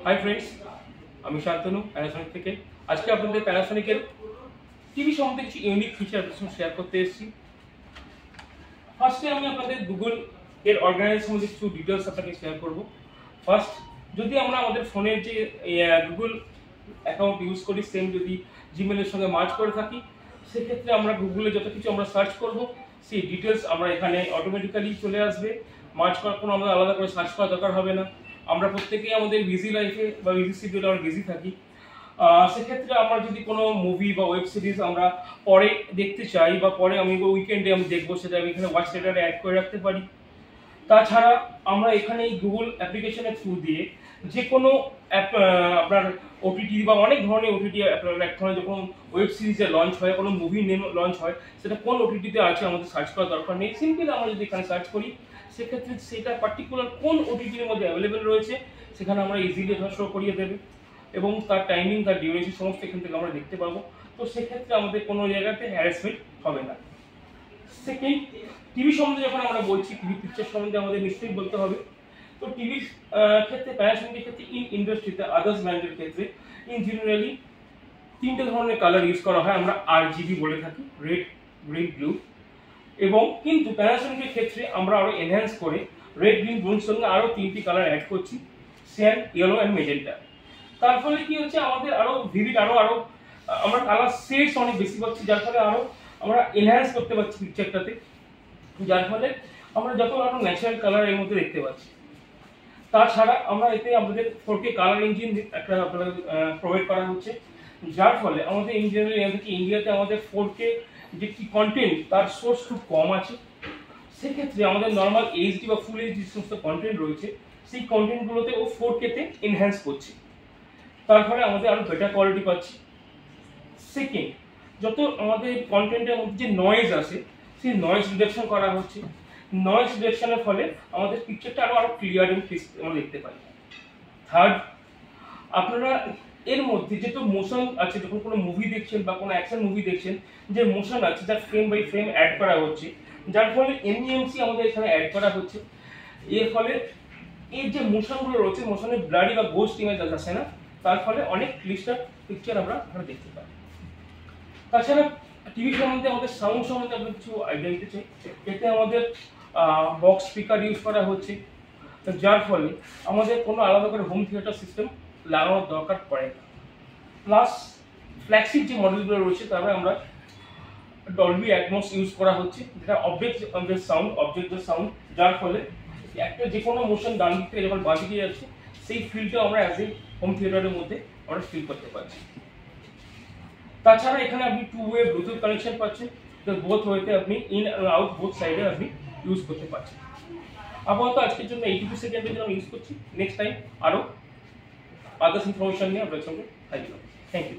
Hi friends, আমি Shantanu Panasonic থেকে। আজকে আপনাদের প্যানাসোনিকের টিভি সম্বন্ধে কিছু ইউনিক ফিচার শেয়ার করতে এসেছি। ফার্স্টে আমি আপনাদের গুগল এর অর্গানাইজ সম্বন্ধে কিছু ডিটেলস আপনাকে শেয়ার করব। ফার্স্ট, যদি আমরা আমাদের ফোনের যে গুগল অ্যাকাউন্ট ইউজ করি, সেম যদি জিমেলের সঙ্গে মার্জ করে থাকি, সেক্ষেত্রে আমরা গুগলে যত কিছু আমরা সার্চ করব, সেই ডিটেলস আমরা এখানে অটোমেটিক্যালি চলে আসবে। মার্জ করার কোনো আমাদের আলাদা করে সার্চ করা দরকার হবে না। আমরা প্রত্যেকেই আমাদের বিজি লাইফে বা বিজি শিডিউলে আমরা বিজি থাকি। সেক্ষেত্রে আমরা যদি কোনো মুভি বা ওয়েব সিরিজ আমরা পরে দেখতে চাই বা পরে আমি উইকেন্ডে আমি দেখবো, সেটা আমি এখানে ওয়াচ লেটারে অ্যাড করে রাখতে পারি। তাছাড়া আমরা এখানে এই গুগল অ্যাপ্লিকেশনের থ্রু দিয়ে যে কোনো আপনার ওটিটি বা অনেক ধরনের ওটিটি আপনার এক ধরনের যখন ওয়েব সিরিজে লঞ্চ হয়, কোনো মুভি নেম লঞ্চ হয়, সেটা কোন ওটিটিতে আছে আমাদের সার্চ করার দরকার নেই। সিম্পল আমরা যদি এখানে সার্চ করি, সেক্ষেত্রে সেটা পার্টিকুলার কোন ওটিটির মধ্যে অ্যাভেলেবেল রয়েছে সেখানে আমরা ইজিলি শো করিয়ে দেবে, এবং তার টাইমিং, তার ডিউরেশন সমস্ত এখান থেকে আমরা দেখতে পাবো। তো সেক্ষেত্রে আমাদের কোনো জায়গাতে হ্যারাসমেন্ট হবে না। সেকেন্ড, টিভি সম্বন্ধে যখন আমরা বলছি, টিভি পিকচার সম্বন্ধে আমাদের নিশ্চয়ই বলতে হবে। তো টিভির ক্ষেত্রে, প্যানাসোনিকের ক্ষেত্রে, ইন্ডাস্ট্রিতে, আদার্স ব্র্যান্ডের ক্ষেত্রে ইন জেনারেলি তিনটে ধরনের কালার ইউজ করা হয়। আমরা RGB বলে থাকি, রেড, গ্রিন, ব্লু। এবং কিন্তু প্যানাসোনিকের ক্ষেত্রে আমরা আরো এনহ্যান্স করে রেড, গ্রিন, ব্লুর সঙ্গে আরো তিনটি কালার অ্যাড করছি, সিয়ান, ইয়েলো অ্যান্ড মেজেন্টা। তার ফলে কি হচ্ছে, আমাদের আরো ভিভিড, আরো আমরা কালার শেডস অনেক বেশি পাচ্ছি, যার ফলে আরো আমরা এনহ্যান্স করতে পারছি পিকচারটাতে, যার ফলে আমরা যত আরো ন্যাচারাল কালার এর মধ্যে দেখতে পাচ্ছি। তাছাড়া আমরা এতে আমাদের 4K কালার ইঞ্জিন একটা প্রোভাইড করা হচ্ছে, যার ফলে আমাদের ইন জেনারেল ইন্ডিয়াতে আমাদের 4K যে কি কন্টেন্ট, তার সোর্স খুব কম আছে। সেক্ষেত্রে আমাদের নর্মাল এইচডি বা ফুল এইচডি সমস্ত কন্টেন্ট রয়েছে, সেই কন্টেন্টগুলোতে ও 4K তে এনহ্যান্স করছে, তার ফলে আমাদের আরো বেটার কোয়ালিটি পাচ্ছি। সেকেন্ড, যত আমাদের কন্টেন্টের মধ্যে যে নয়েজ আসে, সেই নয়েজ রিডাকশন করা হচ্ছে। নয়েজ রিডাকশনের ফলে আমাদের পিকচারটা আরো ক্লিয়ার এবং ক্রিস্প আমরা দেখতে পাই। থার্ড, আপনারা এর মধ্যে যেহেতু মোশন আছে, যখন কোনো মুভি দেখছেন বা কোনো অ্যাকশন মুভি দেখছেন, যে মোশন আছে, যা ফ্রেম বাই ফ্রেম অ্যাড করা হচ্ছে, যার ফলে MEMC আমাদের এখানে অ্যাড করা হচ্ছে। এর ফলে এর যে মোশনগুলো রয়েছে, মোশনে ব্লাডি বা গোস্ট ইমেজ আসে না, তার ফলে অনেক ক্লিস্টার পিকচার আমরা দেখতে পাই। তাছাড়া টিভি সম্বন্ধে, আমাদের সাউন্ড সম্বন্ধে আমরা কিছু আইডিয়া দিতে চাই। এতে আমাদের বক্স স্পিকার ইউজ করা হচ্ছে, যার ফলে আমাদের কোনো আলাদা করে হোম থিয়েটার সিস্টেম লাগানোর দরকার পড়ে না। প্লাস ফ্ল্যাগশিপ যে মডেলগুলো রয়েছে, তারা আমরা ডলবি অ্যাটমস ইউজ করা হচ্ছে, যেটা অবজেক্ট সাউন্ড, যার ফলে একটা যে কোনো মোশন ডান দিক থেকে যখন বাঁ দিকে যাচ্ছে, সেই ফিলটা আমরা অ্যাজ এ হোম থিয়েটারের মধ্যে আমরা ফিল করতে পারছি। তাছাড়া এখানে আপনি 2-ওয়ে ব্লুটুথ কানেকশন পাচ্ছেন, বোথ ওয়েতে আপনি ইন আর আউট বোথ সাইডে আপনি ইউজ করতে পারছেন। আপাতত আজকের জন্য এইটুকু সেকেন্ডের জন্য ইউজ করছি। নেক্সট টাইম আরো আদার্স ইনফরমেশন নিয়ে আপনার সঙ্গে থাকবো। Thank you.